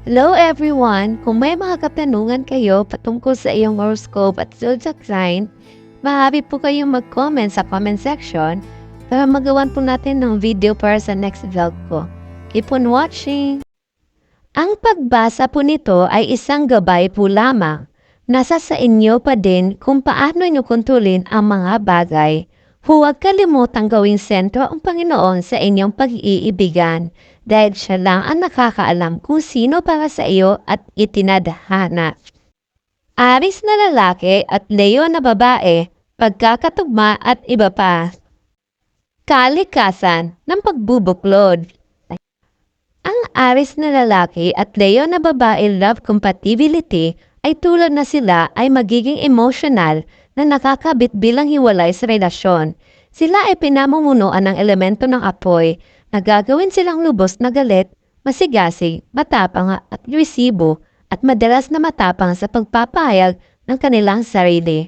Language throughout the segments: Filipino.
Hello everyone! Kung may mga katanungan kayo patungkol sa iyong horoscope at zodiac sign, maaari po kayong mag-comment sa comment section para magawan po natin ng video para sa next vlog ko. Keep on watching! Ang pagbasa po nito ay isang gabay po lamang. Nasa sa inyo pa din kung paano nyo kontrolin ang mga bagay. Huwag kalimutang gawing sentro ang Panginoon sa inyong pag-iibigan dahil siya lang ang nakakaalam kung sino para sa iyo at itinadhana. Aris na lalaki at Leo na babae, pagkakatugma at iba pa. Kalikasan ng pagbubuklod. Ang Aris na lalaki at Leo na babae love compatibility ay tulad na sila ay magiging emotional na nakakabit bilang hiwalay sa relasyon. Sila ay pinamumunuan ng elemento ng apoy na gagawin silang lubos na galit, masigasig, matapang at agresibo at madalas na matapang sa pagpapahayag ng kanilang sarili.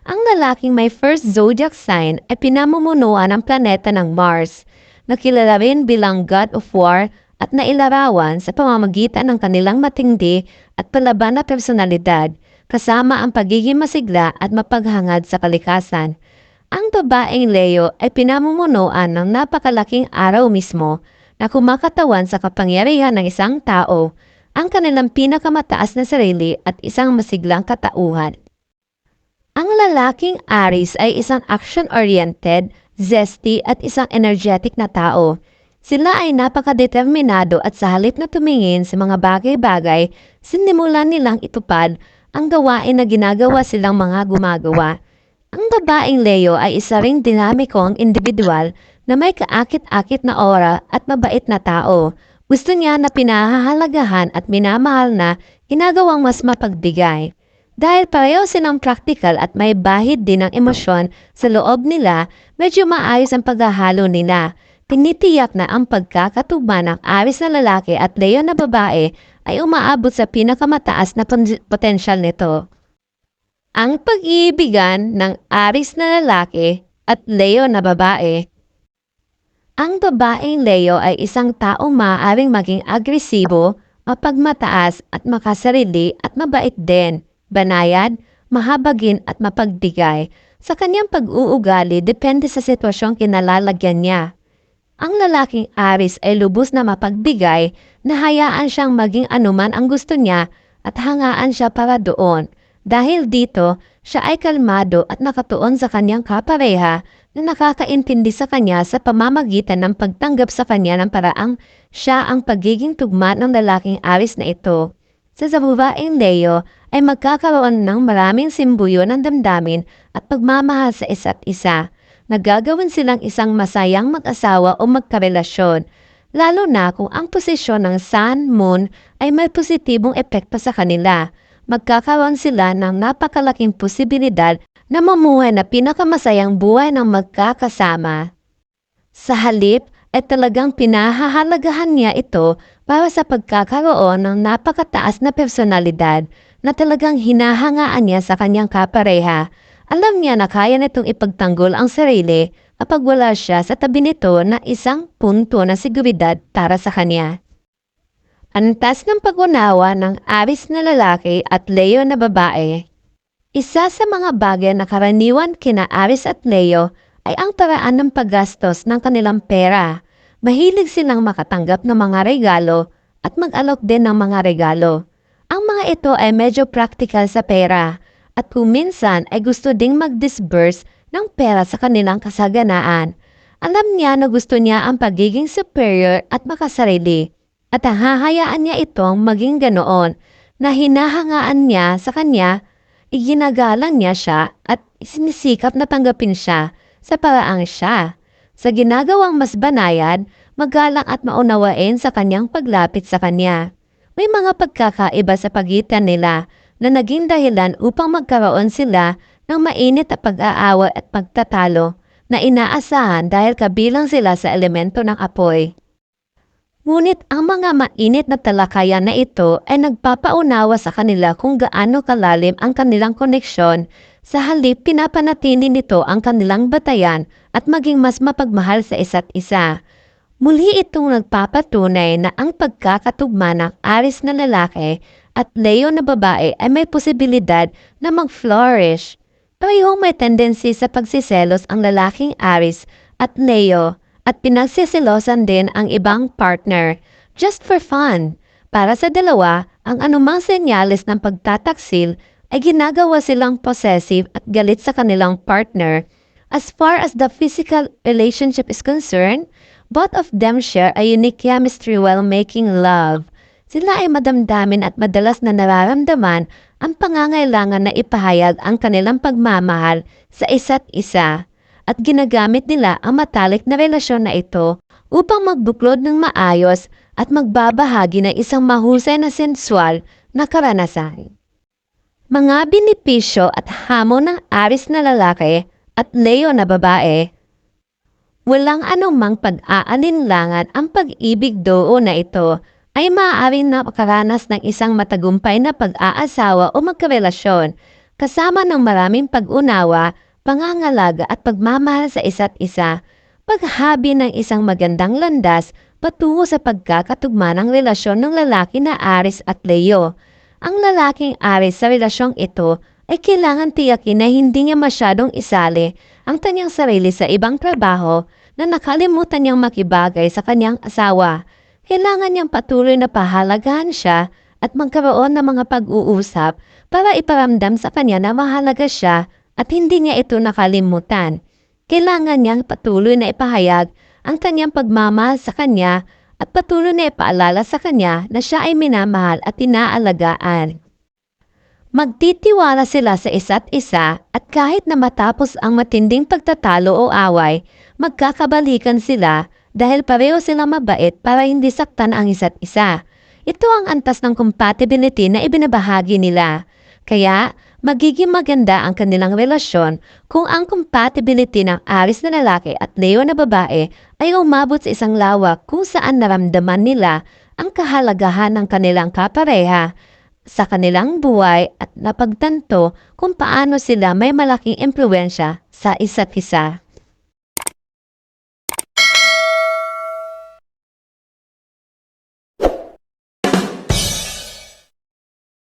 Ang lalaking may first zodiac sign ay pinamumunuan ng planeta ng Mars, na kilala rin bilang God of War at nailarawan sa pamamagitan ng kanilang matindi at palaban na personalidad, kasama ang pagiging masigla at mapaghangad sa kalikasan. Ang babaeng Leo ay pinamumunuan ng napakalaking araw mismo na kumakatawan sa kapangyarihan ng isang tao, ang kanilang pinakamataas na sarili at isang masiglang katauhan. Ang lalaking Aries ay isang action-oriented, zesty at isang energetic na tao. Sila ay napakadeterminado at sa halip na tumingin sa mga bagay-bagay, sinimulan nilang itupad ang gawain na ginagawa silang mga gumagawa. Ang babaeng Leo ay isa ring dinamikong individual na may kaakit-akit na aura at mabait na tao. Gusto niya na pinahahalagahan at minamahal na ginagawang mas mapagbigay. Dahil pareho silang practical at may bahid din ng emosyon sa loob nila, medyo maayos ang paghahalo nila. Tinitiyak na ang pagkakatugma ng Aries na lalaki at Leo na babae ay umaabot sa pinakamataas na potensyal nito. Ang pag-iibigan ng Aries na lalaki at Leo na babae. Ang babaeng Leo ay isang taong maaaring maging agresibo, mapagmataas at makasarili at mabait din, banayad, mahabagin at mapagbigay. Sa kanyang pag-uugali depende sa sitwasyong kinalalagyan niya. Ang lalaking Aries ay lubos na mapagbigay na hayaan siyang maging anuman ang gusto niya at hangaan siya para doon. Dahil dito, siya ay kalmado at nakatuon sa kanyang kapareha na nakakaintindi sa kanya sa pamamagitan ng pagtanggap sa kanya ng paraang siya ang pagiging tugma ng lalaking Aries na ito. Sa babaeng Leo ay magkakaroon ng maraming simbuyo ng damdamin at pagmamahal sa isa't isa. Nagagawin silang isang masayang mag-asawa o magkarelasyon, lalo na kung ang posisyon ng Sun, Moon ay may positibong epekto sa kanila. Magkakaroon sila ng napakalaking posibilidad na mamuhay na pinakamasayang buhay ng magkakasama. Sa halip ay talagang pinahahalagahan niya ito para sa pagkakaroon ng napakataas na personalidad na talagang hinahangaan niya sa kanyang kapareha. Alam niya na kaya nitong ipagtanggol ang sarili kapag wala siya sa tabi nito na isang punto na seguridad para sa kanya. Antas ng pag-unawa ng Aries na lalaki at Leo na babae. Isa sa mga bagay na karaniwan kina Aries at Leo ay ang paraan ng paggastos ng kanilang pera. Mahilig silang makatanggap ng mga regalo at mag-alok din ng mga regalo. Ang mga ito ay medyo practical sa pera at kung minsan ay gusto ding mag-disburse ng pera sa kanilang kasaganaan. Alam niya na gusto niya ang pagiging superior at makasarili. At hahayaan niya itong maging ganoon na hinahangaan niya sa kanya, iginagalang niya siya at sinisikap na tanggapin siya sa paraang siya. Sa ginagawang mas banayad, magalang at maunawain sa kanyang paglapit sa kanya. May mga pagkakaiba sa pagitan nila na naging dahilan upang magkaroon sila ng mainit na pag-aaway at pagtatalo na inaasahan dahil kabilang sila sa elemento ng apoy. Ngunit ang mga mainit na talakayan na ito ay nagpapaunawa sa kanila kung gaano kalalim ang kanilang koneksyon, sa halip pinapanatili nito ang kanilang batayan at maging mas mapagmahal sa isa't isa. Muli itong nagpapatunay na ang pagkakatugma ng Aries na lalaki at Leo na babae ay may posibilidad na mag-flourish. Parehong may tendency sa pagsiselos ang lalaking Aries at Leo at pinagsiselosan din ang ibang partner just for fun. Para sa dalawa, ang anumang senyales ng pagtataksil ay ginagawa silang possessive at galit sa kanilang partner. As far as the physical relationship is concerned, both of them share a unique chemistry while making love. Sila ay madamdamin at madalas na nararamdaman ang pangangailangan na ipahayag ang kanilang pagmamahal sa isa't isa. At ginagamit nila ang matalik na relasyon na ito upang magbuklod ng maayos at magbabahagi ng isang mahusay na sensual na karanasan. Mga benepisyo at hamon ng Aries na lalaki at Leo na babae. Walang anumang pag-aalinlangan ang pag-ibig doon na ito ay maaaring makaranas ng isang matagumpay na pag-aasawa o magkarelasyon kasama ng maraming pag-unawa, pangangalaga at pagmamahal sa isa't isa, paghabi ng isang magandang landas patungo sa pagkakatugma ng relasyon ng lalaki na Aries at Leo. Ang lalaking Aries sa relasyong ito ay kailangan tiyakin na hindi niya masyadong isali ang kanyang sarili sa ibang trabaho na nakalimutan niyang makibagay sa kanyang asawa. Kailangan niyang patuloy na pahalagahan siya at magkaroon ng mga pag-uusap para iparamdam sa kanya na mahalaga siya at hindi niya ito nakalimutan. Kailangan niyang patuloy na ipahayag ang kanyang pagmamahal sa kanya at patuloy na ipaalala sa kanya na siya ay minamahal at inaalagaan. Magtitiwala sila sa isa't isa at kahit na matapos ang matinding pagtatalo o away, magkakabalikan sila dahil pareho sila mabait para hindi saktan ang isa't isa. Ito ang antas ng compatibility na ibinabahagi nila. Kaya, magiging maganda ang kanilang relasyon kung ang compatibility ng Aries na lalaki at Leo na babae ay umabot sa isang lawak kung saan naramdaman nila ang kahalagahan ng kanilang kapareha sa kanilang buhay at napagtanto kung paano sila may malaking impluwensya sa isa't isa.